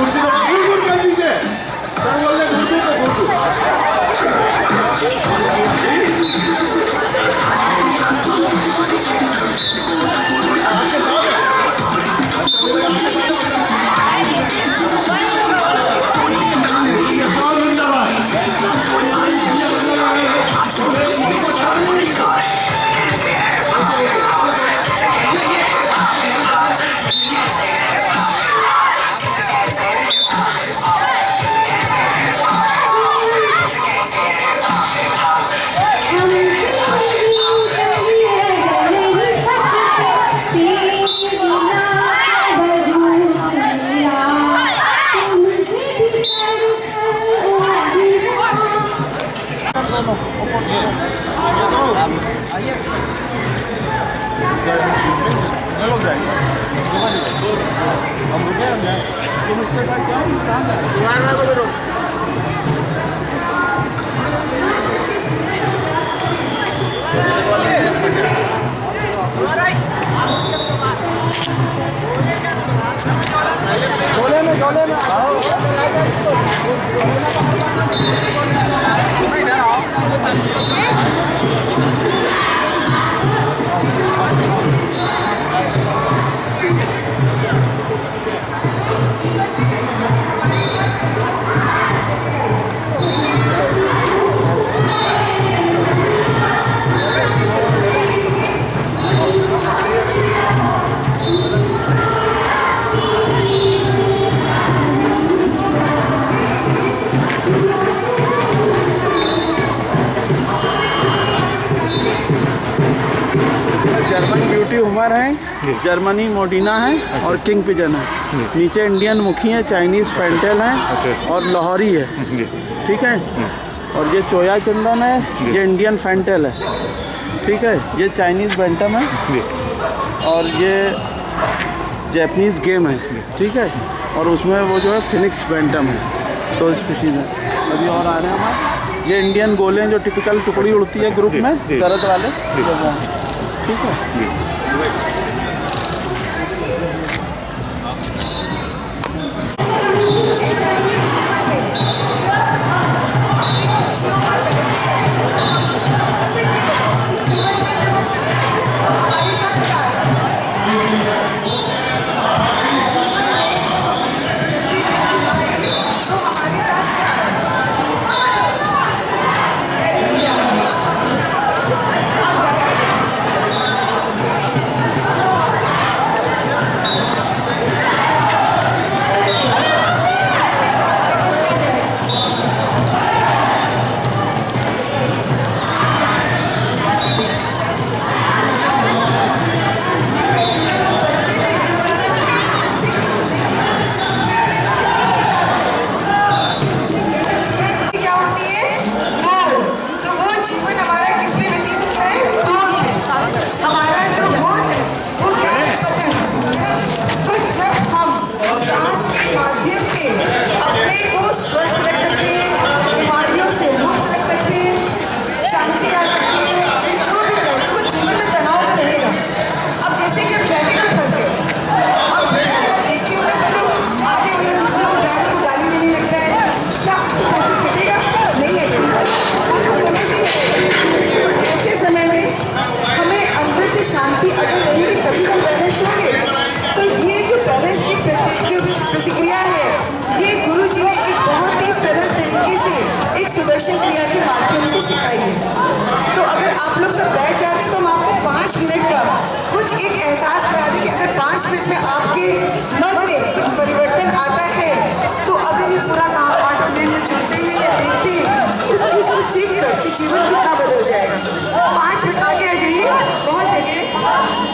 कुर्सी दूर दूर कर दीजिए, क्या बोल रहे दूर दूर दूर दूर। जर्मन ब्यूटी हुमर है, जर्मनी मोडिना है और किंग पिजन है। नीचे इंडियन मुखी है, चाइनीज़ फैंटेल है और लाहौरी है, ठीक है। और ये चोया चंदन है, ये इंडियन फैंटेल है, ठीक है। ये चाइनीज़ बैंटम है और ये जैपनीज़ गेम है, ठीक है। और उसमें वो जो है फिनिक्स बैंटम है, तो स्पीशीज़ है। अभी और आ रहे हैं हमारे ये इंडियन गोले जो टिपिकल टुकड़ी उड़ती है ग्रुप में तरत वाले, ठीक है। सुदर्शन क्रिया के माध्यम से सिखाई है। तो अगर आप लोग सब बैठ जाते तो हम आपको 5 मिनट का कुछ एक एहसास करा दें कि अगर 5 मिनट में आपके मन में कुछ परिवर्तन आता है तो अगर ये पूरा काम 8 मिनट में जुड़ते हैं या देखते हैं उस चीज़ को सीख कर कि जीवन कितना बदल जाएगा। 5 मिनट आगे आ जाइए, बहुत जगह